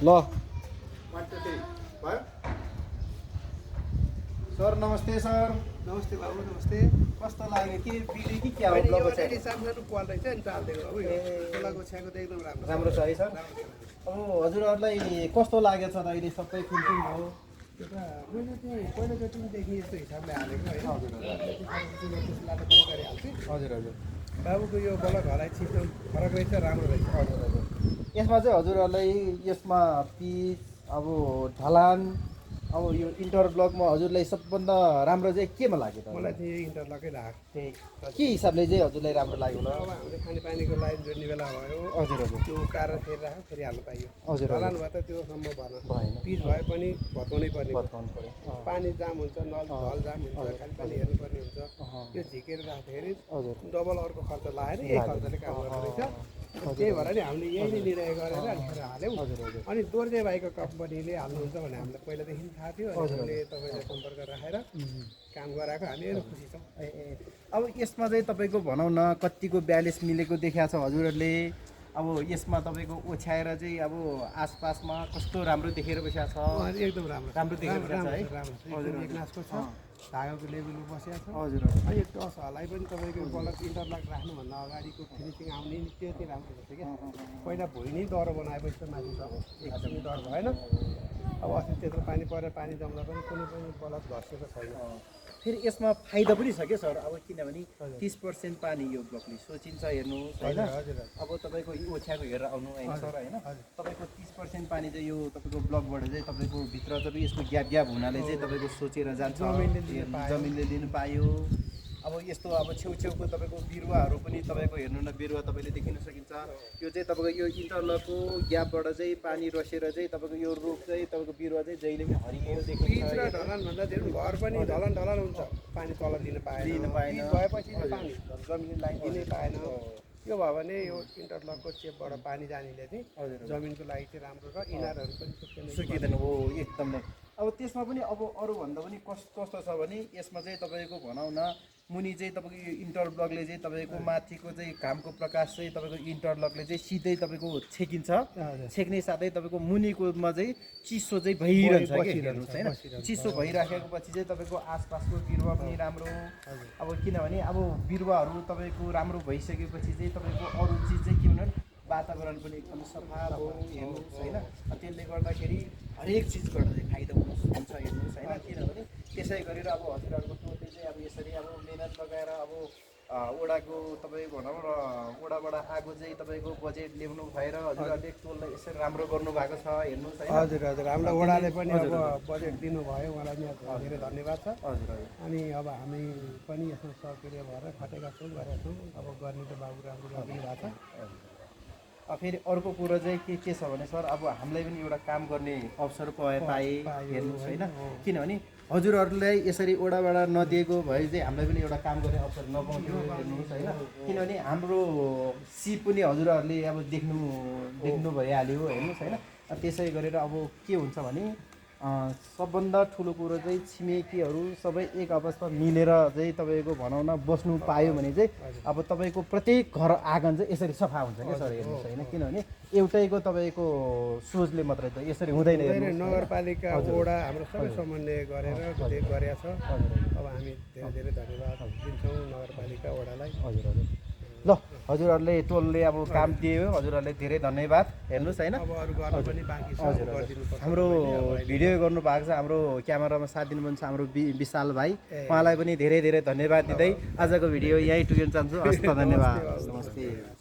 ल 1 2 3 भयो सर नमस्ते सर नमस्ते बाबु नमस्ते कस्तो लाग्यो के बिले कि क्या हो अहिले यो ब्लग अलरेडी सानो क्वाल रहेछ नि चालदिएको अब यो खोलाको छ्याको त एकदम राम्रो राम्रो छ है सर अब हजुरहरूलाई कस्तो लागेछ त अहिले सबै फुलफुल भयो त्यो त मैले चाहिँ पहिलोचोटिदेखि यस्तो हिसाबले हालेको होइन हजुर गरिहाल्छु हजुर हजुर बाबुको यो बलक हराइ सिस्टम फरक रहेछ राम्रो रहेछ हजुर हजुर यसमा चाहिँ हजुरहरूलाई यसमा पिच अब ढलान अब यो इन्टर ब्लकमा हजुरलाई सबभन्दा राम्रो चाहिँ केमा लाग्यो त मलाई चाहिँ यही इन्टरलकै लाग्यो त्यही के हिसाबले चाहिँ हजुरलाई राम्रो लाग्यो होला अब हामीले खानेपानीको लाइन जोड्ने बेला भयो हजुर हजुर त्यो कार फेरिराख्यो फेरि हाल्नु पाइयो हजुर ढलान भए त त्यो सम्भव भएन पिच भए पनि भत्काउनै पर्ने बताउनु पर्यो पानी जाम हुन्छ नल ढल जाम हुन्छ खाली पानी हेर्नुपर्ने हुन्छ त्यो झिकेर राख्दाखेरि हजुर डबल अर्को खर्च लगाएर यही खर्चले काम गर्दो रहेछ त्यही भएर नि हामीले यही नै निर्णय गरेर अनिखेर हाल्यौँ अनि दोर्जे भाइको कम्पनीले हाल्नुहुन्छ भने हामीलाई पहिलादेखि थाहा थियो अनि हामीले तपाईँले सम्पर्क राखेर काम गराएको हामीहरू खुसी छौँ अब यसमा चाहिँ तपाईँको भनौँ न कतिको ब्यालेन्स मिलेको देखाएको छ हजुरहरूले अब यसमा तपाईँको ओछ्याएर चाहिँ अब आसपासमा कस्तो राम्रो देखेर बसेको छ एकदम राम्रो राम्रो देखेर बसेको छ है राम्रो एक नासको छ धागाको लेभलमा बसेको छ हजुर अनि यो टसहरूलाई पनि तपाईँको बलक इन्टरलक राख्नुभन्दा अगाडिको फिनिसिङ आउने नि त्यो चाहिँ राम्रो रहेछ क्या पहिला भुइँ नै डह्रो बनाएपछि त माथि त एकदमै डर भएन अब अस्ति त्यत्रो पानी परेर पानी जम्दा पनि कुनै पनि बलक घसेको छैन फेरि यसमा फाइदा पनि छ क्या सर अब किनभने 30% पानी यो ब्लकले सोचिन्छ हेर्नुहोस् होइन अब तपाईँको यो ओछ्याएको हेरेर आउनु होइन सर होइन तपाईँको 30% पानी चाहिँ यो तपाईँको ब्लकबाट चाहिँ तपाईँको भित्र जब यसको ग्याप हुनाले चाहिँ तपाईँको सोचेर जान्छ जमिनले लिनु पायो अब यस्तो अब छेउछेउको तपाईँको बिरुवाहरू पनि तपाईँको हेर्नु न बिरुवा तपाईँले देखिन सकिन्छ यो चाहिँ तपाईँको यो इन्टरलकको ग्यापबाट चाहिँ पानी रसेर चाहिँ तपाईँको यो रुख चाहिँ तपाईँको बिरुवा चाहिँ जहिले पनि हरियो देखिन्छ पिच र ढलानभन्दा धेरै घर पनि ढलान हुन्छ पानी तल दिन पाएन पिच भएपछि पानी जमिन लाइन दिनै पाएन यो भयो भने यो इन्टरलकको चेपबाट पानी जानेले चाहिँ जमिनको लागि चाहिँ राम्रो र इनारहरू पनि सुकिँदैन हो एकदम नै अब त्यसमा पनि अब अरूभन्दा पनि कस्तो छ भने यसमा चाहिँ तपाईँको भनौँ न मुनि चाहिँ तपाईँको यो इन्टर ब्लकले चाहिँ तपाईँको माथिको चाहिँ घामको प्रकाश चाहिँ तपाईँको इन्टरलकले चाहिँ सिधै तपाईँको छेकिन्छ छेक्ने साथै तपाईँको मुनिकोमा चाहिँ चिसो चाहिँ भइरहन्छ हेर्नुहोस् होइन चिसो भइराखेको पछि चाहिँ तपाईँको आसपासको बिरुवा पनि राम्रो अब किनभने अब बिरुवाहरू तपाईँको राम्रो भइसकेपछि चाहिँ तपाईँको अरू चिज चाहिँ के भन्नु वातावरण पनि एकदम सफा भयो हेर्नुहोस् होइन त्यसले गर्दाखेरि हरेक चिजबाट चाहिँ फाइदा हुन्छ हेर्नुहोस् होइन किनभने त्यसै गरेर अब हजुरहरूको टोलले चाहिँ अब यसरी अब मेहनत लगाएर अब ओडाको तपाईँ भनौँ र ओडाबाट आएको चाहिँ तपाईँको बजेट ल्याउनु भएर हजुरहरूले टोललाई यसरी राम्रो गर्नुभएको छ हेर्नुहोस् होइन हजुर हजुर हाम्रो वडाले पनि अब बजेट दिनुभयो उहाँलाई धेरै धन्यवाद छ हजुर अनि अब हामी पनि यसमा सक्रिय भएर खटेका छौँ गरेका छौँ अब गर्ने त बाबु राम्रो लागिदिनु भएको छ फेरि अर्को कुरो चाहिँ के छ भने सर अब हामीलाई पनि एउटा काम गर्ने अवसर पाएँ हेर्नुहोस् होइन किनभने हजुरहरूलाई यसरी ओडाबाट नदिएको भए चाहिँ हामीलाई पनि एउटा काम गर्ने अवसर नपाउँथ्यो हेर्नुहोस् होइन किनभने हाम्रो सिप पनि हजुरहरूले अब देख्नु भइहाल्यो हेर्नुहोस् होइन त्यसै गरेर अब के हुन्छ भने सबभन्दा ठुलो कुरो चाहिँ छिमेकीहरू सबै एक आपसमा मिलेर चाहिँ तपाईँको भनौँ न बस्नु पायो भने चाहिँ अब तपाईँको प्रत्येक घर आँगन चाहिँ यसरी सफा हुन्छ क्या सर हेर्नुहोस् होइन किनभने एउटैको तपाईँको सोचले मात्रै त यसरी हुँदैन नगरपालिका वडा हाम्रो सबै समन्वय गरेर गरेका छ अब हामी धेरै धेरै धन्यवाद दिन्छौँ नगरपालिका वडालाई हजुर हजुर ल हजुरहरूले टोलले अब काम दियो हजुरहरूले धेरै धन्यवाद हेर्नुहोस् होइन हाम्रो भिडियो गर्नु भएको छ हाम्रो क्यामेरामा साथ दिनुहुन्छ हाम्रो विशाल भाइ उहाँलाई पनि धेरै धेरै धन्यवाद दिँदै आजको भिडियो यहीँ टुङ्गिन चाहन्छु हस्त धन्यवाद नमस्ते